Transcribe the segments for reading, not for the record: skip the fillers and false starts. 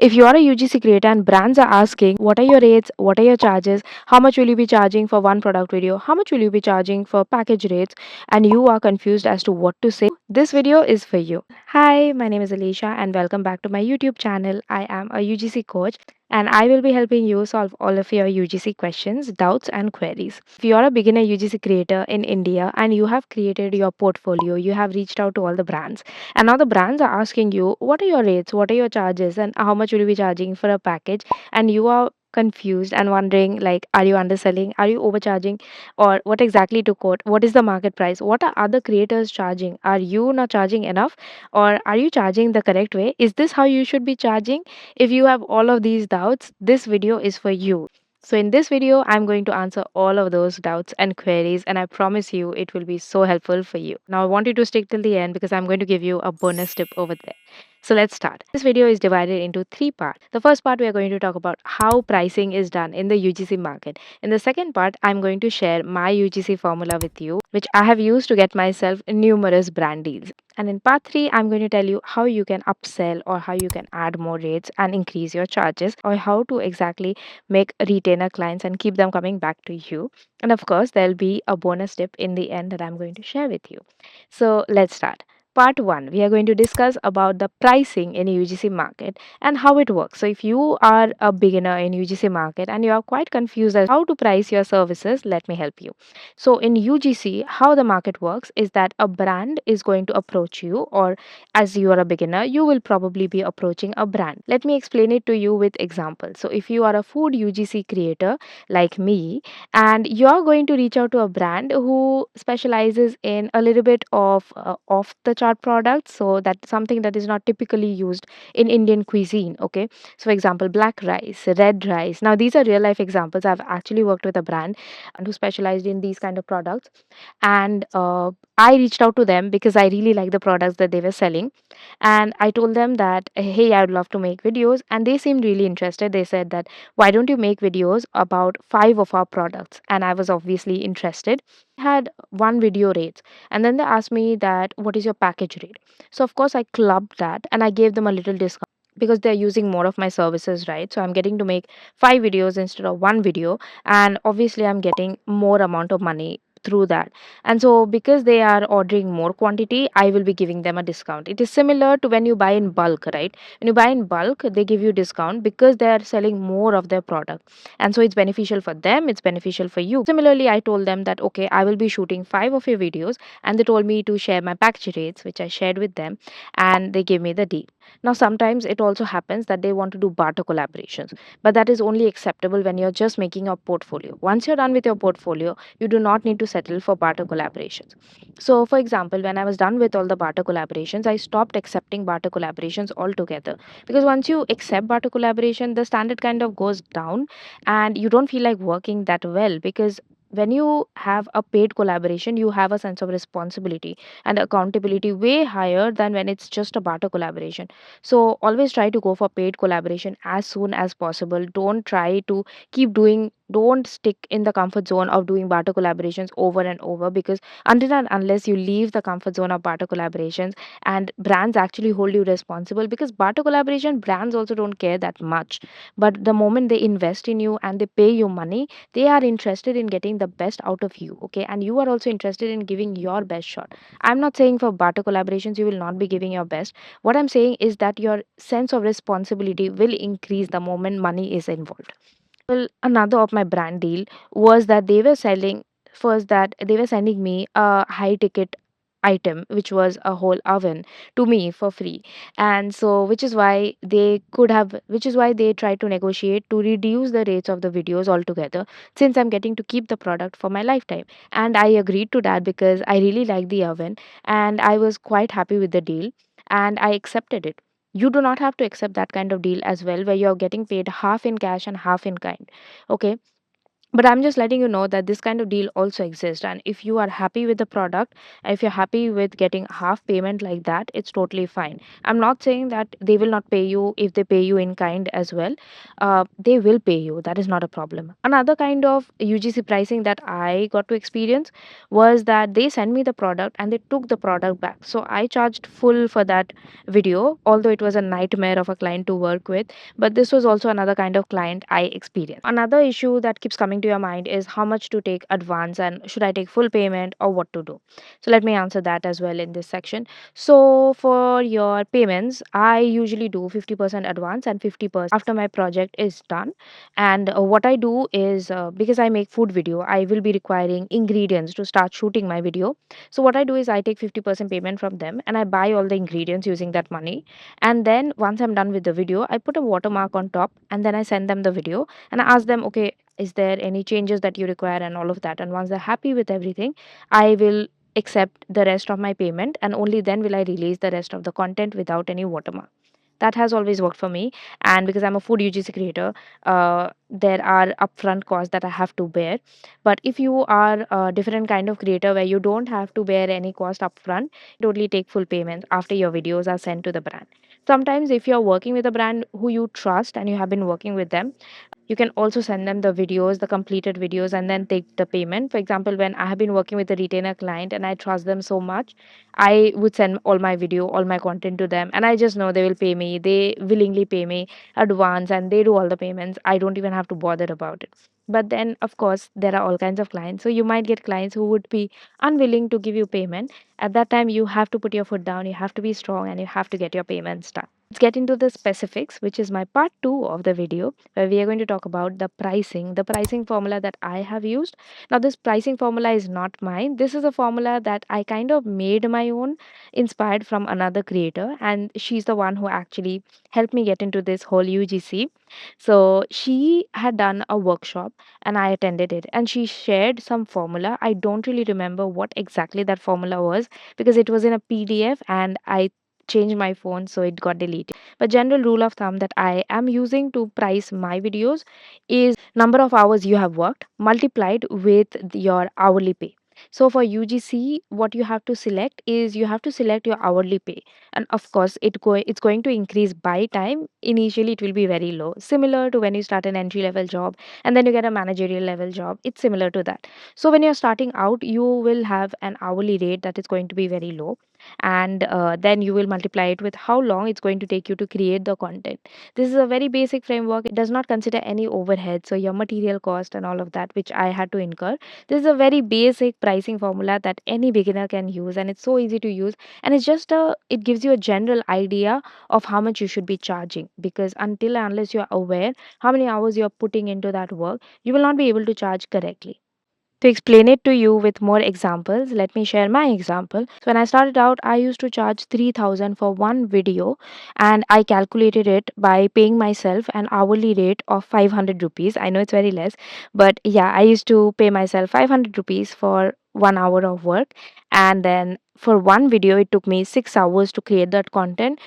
If you are a UGC creator and brands are asking, what are your rates? What are your charges? How much will you be charging for one product video? How much will you be charging for package rates? And you are confused as to what to say, this video is for you. Hi, my name is Alicia and welcome back to my YouTube channel. I am a UGC coach and I will be helping you solve all of your UGC questions, doubts, and queries. If you are a beginner UGC creator in India and you have created your portfolio, you have reached out to all the brands, and now the brands are asking you, what are your rates, what are your charges, and how much will you be charging for a package? And you are confused and wondering, like, are you underselling? Are you overcharging? Or what exactly to quote? What is the market price? What are other creators charging? Are you not charging enough? Or are you charging the correct way? Is this how you should be charging? If you have all of these doubts, this video is for you. So, in this video, I'm going to answer all of those doubts and queries, and I promise you it will be so helpful for you. Now, I want you to stick till the end because I'm going to give you a bonus tip over there. So, let's start. This video is divided into three parts. The first part, we are going to talk about how pricing is done in the UGC market. In the second part, I'm going to share my UGC formula with you, which I have used to get myself numerous brand deals. And in part 3, I'm going to tell you how you can upsell or how you can add more rates and increase your charges, or how to exactly make retainer clients and keep them coming back to you. And of course, there'll be a bonus tip in the end that I'm going to share with you. So let's start. Part 1, we are going to discuss about the pricing in UGC market and how it works. So if you are a beginner in UGC market and you are quite confused as how to price your services, let me help you. So in UGC, how the market works is that a brand is going to approach you, or as you are a beginner, you will probably be approaching a brand. Let me explain it to you with examples. So if you are a food UGC creator like me, and you're going to reach out to a brand who specializes in a little bit of off the chart products, so that's something that is not typically used in Indian cuisine. Okay, so for example, black rice, red rice. Now these are real life examples. I've actually worked with a brand and who specialized in these kind of products, and I reached out to them because I really like the products that they were selling, and I told them that, hey, I would love to make videos, and they seemed really interested. They said that, why don't you make videos about 5 of our products? And I was obviously interested. Had one video rates, and then they asked me that, what is your package rate? So of course I clubbed that and I gave them a little discount because they're using more of my services, right? So I'm getting to make 5 videos instead of one video, and obviously I'm getting more amount of money through that. And so because they are ordering more quantity, I will be giving them a discount. It is similar to when you buy in bulk, right? When you buy in bulk, they give you discount because they are selling more of their product, and so it's beneficial for them, it's beneficial for you. Similarly, I told them that, okay, I will be shooting 5 of your videos, and they told me to share my package rates, which I shared with them, and they gave me the deal. Now sometimes it also happens that they want to do barter collaborations, but that is only acceptable when you're just making your portfolio. Once you're done with your portfolio, you do not need to settle for barter collaborations. So for example, when I was done with all the barter collaborations, I stopped accepting barter collaborations altogether, because once you accept barter collaboration, the standard kind of goes down and you don't feel like working that well, because when you have a paid collaboration, you have a sense of responsibility and accountability way higher than when it's just a barter collaboration. So always try to go for paid collaboration as soon as possible. Don't try to keep doing, don't stick in the comfort zone of doing barter collaborations over and over, because until and unless you leave the comfort zone of barter collaborations and brands actually hold you responsible, because barter collaboration brands also don't care that much, but the moment they invest in you and they pay you money, they are interested in getting the best out of you. Okay, and you are also interested in giving your best shot. I'm not saying for barter collaborations you will not be giving your best. What I'm saying is that your sense of responsibility will increase the moment money is involved. Well, another of my brand deal was that they were selling, first that they were sending me a high ticket item, which was a whole oven, to me for free. And so which is why they tried to negotiate to reduce the rates of the videos altogether, since I'm getting to keep the product for my lifetime. And I agreed to that because I really like the oven and I was quite happy with the deal, and I accepted it. You do not have to accept that kind of deal as well, where you're getting paid half in cash and half in kind. Okay, But I'm just letting you know that this kind of deal also exists, and if you are happy with the product, if you're happy with getting half payment like that, it's totally fine. I'm not saying that they will not pay you. If they pay you in kind as well, they will pay you. That is not a problem. Another kind of UGC pricing that I got to experience was that they sent me the product and they took the product back, so I charged full for that video, although it was a nightmare of a client to work with. But this was also another kind of client I experienced. Another issue that keeps coming to your mind is how much to take advance, and should I take full payment or what to do. So let me answer that as well in this section. So for your payments, I usually do 50% advance and 50% after my project is done. And what I do is, because I make food video, I will be requiring ingredients to start shooting my video. So what I do is I take 50% payment from them and I buy all the ingredients using that money. And then once I'm done with the video, I put a watermark on top and then I send them the video and I ask them, okay, is there any changes that you require and all of that. And once they're happy with everything, I will accept the rest of my payment, and only then will I release the rest of the content without any watermark. That has always worked for me. And because I'm a food UGC creator, there are upfront costs that I have to bear. But if you are a different kind of creator where you don't have to bear any cost upfront, totally take full payments after your videos are sent to the brand. Sometimes if you're working with a brand who you trust and you have been working with them, you can also send them the videos, the completed videos, and then take the payment. For example, when I have been working with a retainer client and I trust them so much, I would send all my video, all my content to them, and I just know they will pay me. They willingly pay me advance and they do all the payments. I don't even have to bother about it. But then, of course, there are all kinds of clients. So you might get clients who would be unwilling to give you payment. At that time, you have to put your foot down, you have to be strong, and you have to get your payments done. Let's get into the specifics, which is my part two of the video, where we are going to talk about the pricing formula that I have used. Now, this pricing formula is not mine. This is a formula that I kind of made my own, inspired from another creator, and she's the one who actually helped me get into this whole UGC. So, she had done a workshop and I attended it, and she shared some formula. I don't really remember what exactly that formula was because it was in a PDF and I changed my phone, so it got deleted. But general rule of thumb that I am using to price my videos is number of hours you have worked multiplied with your hourly pay. So for UGC, what you have to select is you have to select your hourly pay, and of course it's going to increase by time. Initially it will be very low, similar to when you start an entry level job and then you get a managerial level job. It's similar to that. So when you're starting out, you will have an hourly rate that is going to be very low, and then you will multiply it with how long it's going to take you to create the content. This is a very basic framework. It does not consider any overhead, so your material cost and all of that, which I had to incur. This is a very basic pricing formula that any beginner can use, and it's so easy to use. And it gives you a general idea of how much you should be charging, because until and unless you're aware how many hours you're putting into that work, you will not be able to charge correctly. To explain it to you with more examples, let me share my example. So when I started out, I used to charge 3,000 for one video, and I calculated it by paying myself an hourly rate of 500 rupees. I know it's very less, but yeah, I used to pay myself 500 rupees for 1 hour of work. And then for one video, it took me 6 hours to create that content.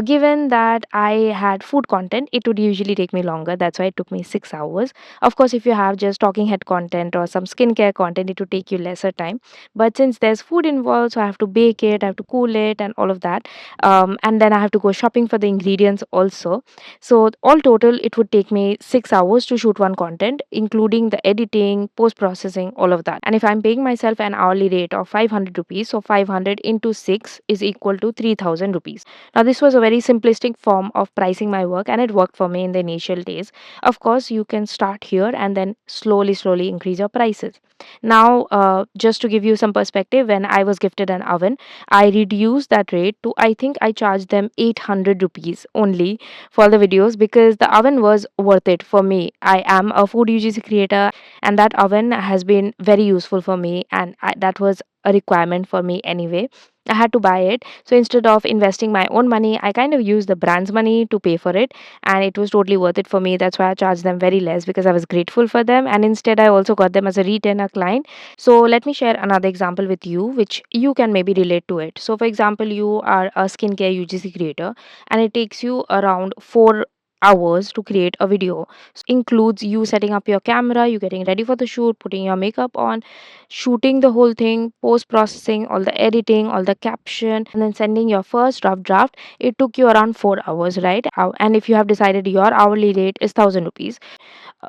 Given that I had food content, it would usually take me longer. That's why it took me 6 hours. Of course, if you have just talking head content or some skincare content, it will take you lesser time. But since there's food involved, so I have to bake it, I have to cool it, and all of that. And then I have to go shopping for the ingredients also. So, all total, it would take me 6 hours to shoot one content, including the editing, post processing, all of that. And if I'm paying myself an hourly rate of 500 rupees, so 500 into 6 is equal to 3,000 rupees. Now, this was a very simplistic form of pricing my work, and it worked for me in the initial days. Of course, you can start here and then slowly increase your prices. Now, just to give you some perspective, when I was gifted an oven, I reduced that rate to, I think I charged them 800 rupees only for the videos, because the oven was worth it for me. I am a food UGC creator, and that oven has been very useful for me, and that was a requirement for me anyway. I had to buy it. So instead of investing my own money, I kind of used the brand's money to pay for it, and it was totally worth it for me. That's why I charged them very less, because I was grateful for them, and instead I also got them as a retainer client. So let me share another example with you which you can maybe relate to it. So for example, you are a skincare UGC creator and it takes you around 4 hours to create a video. So includes you setting up your camera, you getting ready for the shoot, putting your makeup on, shooting the whole thing, post processing, all the editing, all the caption, and then sending your first rough draft. It took you around 4 hours, right? And if you have decided your hourly rate is 1000 rupees,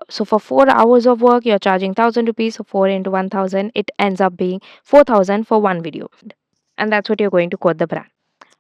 so for 4 hours of work you're charging 1000 rupees, so 4 into 1000, it ends up being 4000 for one video. And that's what you're going to quote the brand.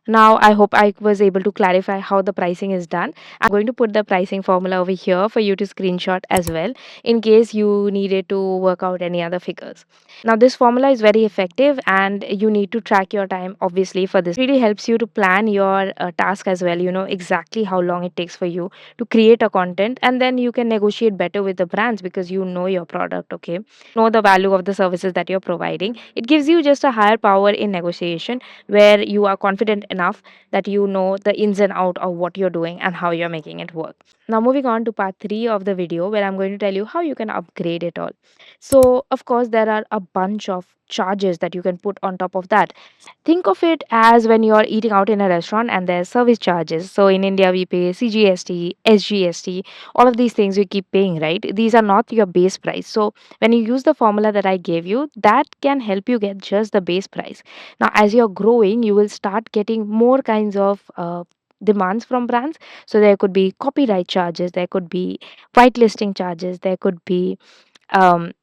Now, I hope I was able to clarify how the pricing is done. I'm going to put the pricing formula over here for you to screenshot as well in case you needed to work out any other figures. Now, this formula is very effective and you need to track your time obviously for this. It really helps you to plan your task as well. You know exactly how long it takes for you to create a content, and then you can negotiate better with the brands because you know your product, okay? Know the value of the services that you're providing. It gives you just a higher power in negotiation where you are confident enough that you know the ins and out of what you're doing and how you're making it work. Now, moving on to part 3 of the video where I'm going to tell you how you can upgrade it all. So, of course, there are a bunch of charges that you can put on top of that. Think of it as when you're eating out in a restaurant and there's service charges. So in India, we pay CGST, SGST, all of these things we keep paying, right? These are not your base price. So when you use the formula that I gave you, that can help you get just the base price. Now, as you're growing, you will start getting more kinds of demands from brands. So there could be copyright charges, there could be whitelisting charges, there could be um,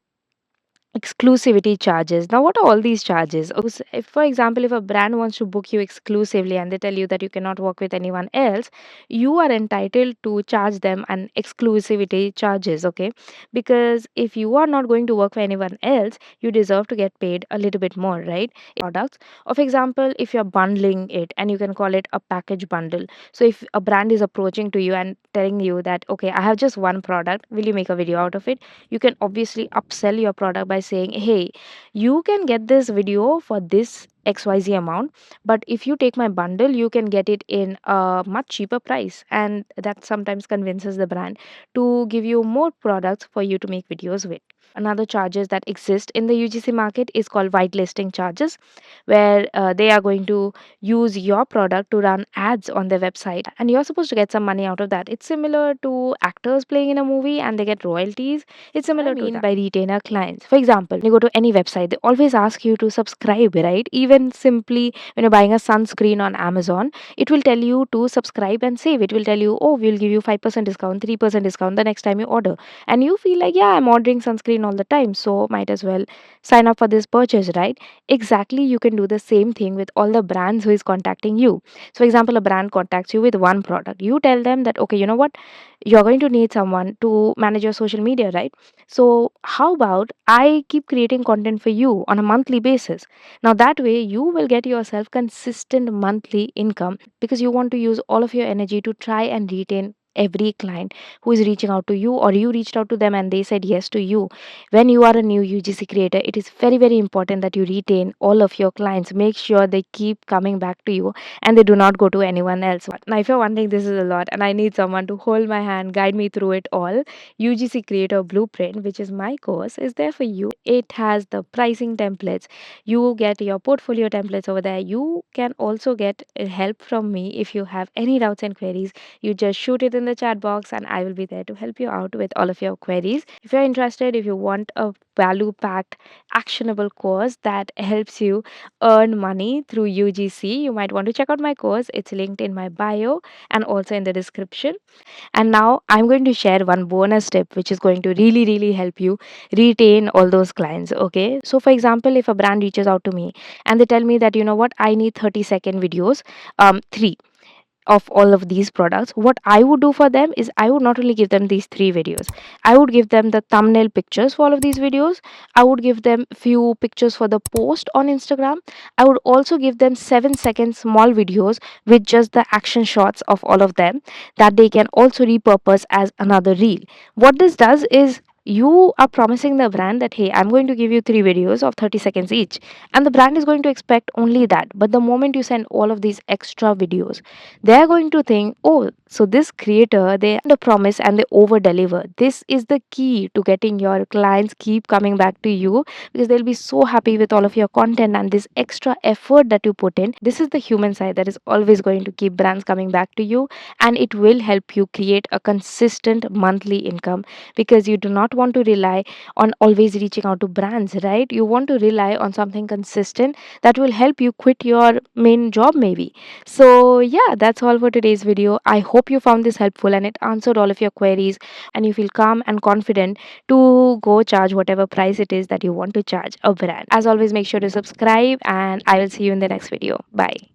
exclusivity charges. Now, what are all these charges? If, for example, if a brand wants to book you exclusively and they tell you that you cannot work with anyone else, you are entitled to charge them an exclusivity charges, okay? Because if you are not going to work for anyone else, you deserve to get paid a little bit more, right? Products. Of example, if you're bundling it and you can call it a package bundle. So if a brand is approaching to you and telling you that, okay, I have just one product, will you make a video out of it? You can obviously upsell your product by saying, hey, you can get this video for this XYZ amount, but if you take my bundle, you can get it in a much cheaper price. And that sometimes convinces the brand to give you more products for you to make videos with. Another charges that exist in the UGC market is called whitelisting charges, where they are going to use your product to run ads on their website, and you're supposed to get some money out of that. It's similar to actors playing in a movie and they get royalties. It's similar to that by retainer clients. For example, when you go to any website, they always ask you to subscribe, right? Even simply when you're buying a sunscreen on Amazon, it will tell you to subscribe and save. It will tell you, oh, we'll give you 5% discount, 3% discount the next time you order. And you feel like, yeah, I'm ordering sunscreen all the time, so might as well sign up for this purchase, right? Exactly, you can do the same thing with all the brands who is contacting you. So, for example, a brand contacts you with one product. You tell them that, okay, you know what? You're going to need someone to manage your social media, right? So, how about I keep creating content for you on a monthly basis? Now, that way, you will get yourself consistent monthly income because you want to use all of your energy to try and retain every client who is reaching out to you, or you reached out to them and they said yes to you. When you are a new UGC creator, it is very, very important that you retain all of your clients. Make sure they keep coming back to you and they do not go to anyone else. Now, if you're wondering, this is a lot and I need someone to hold my hand, guide me through it all, UGC Creator Blueprint, which is my course, is there for you. It has the pricing templates. You get your portfolio templates over there. You can also get help from me if you have any doubts and queries. You just shoot it in the chat box and I will be there to help you out with all of your queries. If you're interested, if you want a value packed, actionable course that helps you earn money through UGC, you might want to check out my course. It's linked in my bio and also in the description. And now I'm going to share one bonus tip which is going to really, really help you retain all those clients. Okay. So, for example, if a brand reaches out to me and they tell me that, you know what, I need 30-second videos, three of all of these products, what I would do for them is I would not only give them these three videos, I would give them the thumbnail pictures for all of these videos. I would give them few pictures for the post on Instagram. I would also give them 7-second small videos with just the action shots of all of them that they can also repurpose as another reel. What this does is You are promising the brand that, hey, I'm going to give you 3 videos of 30 seconds each, and the brand is going to expect only that. But the moment you send all of these extra videos, they're going to think, oh, so this creator, they under promise and they over deliver. This is the key to getting your clients keep coming back to you, because they'll be so happy with all of your content and this extra effort that you put in. This is the human side that is always going to keep brands coming back to you, and it will help you create a consistent monthly income, because you do not want to rely on always reaching out to brands, right? You want to rely on something consistent that will help you quit your main job maybe. So yeah, that's all for today's video. I hope you found this helpful and it answered all of your queries, and you feel calm and confident to go charge whatever price it is that you want to charge a brand. As always, make sure to subscribe, and I will see you in the next video. Bye.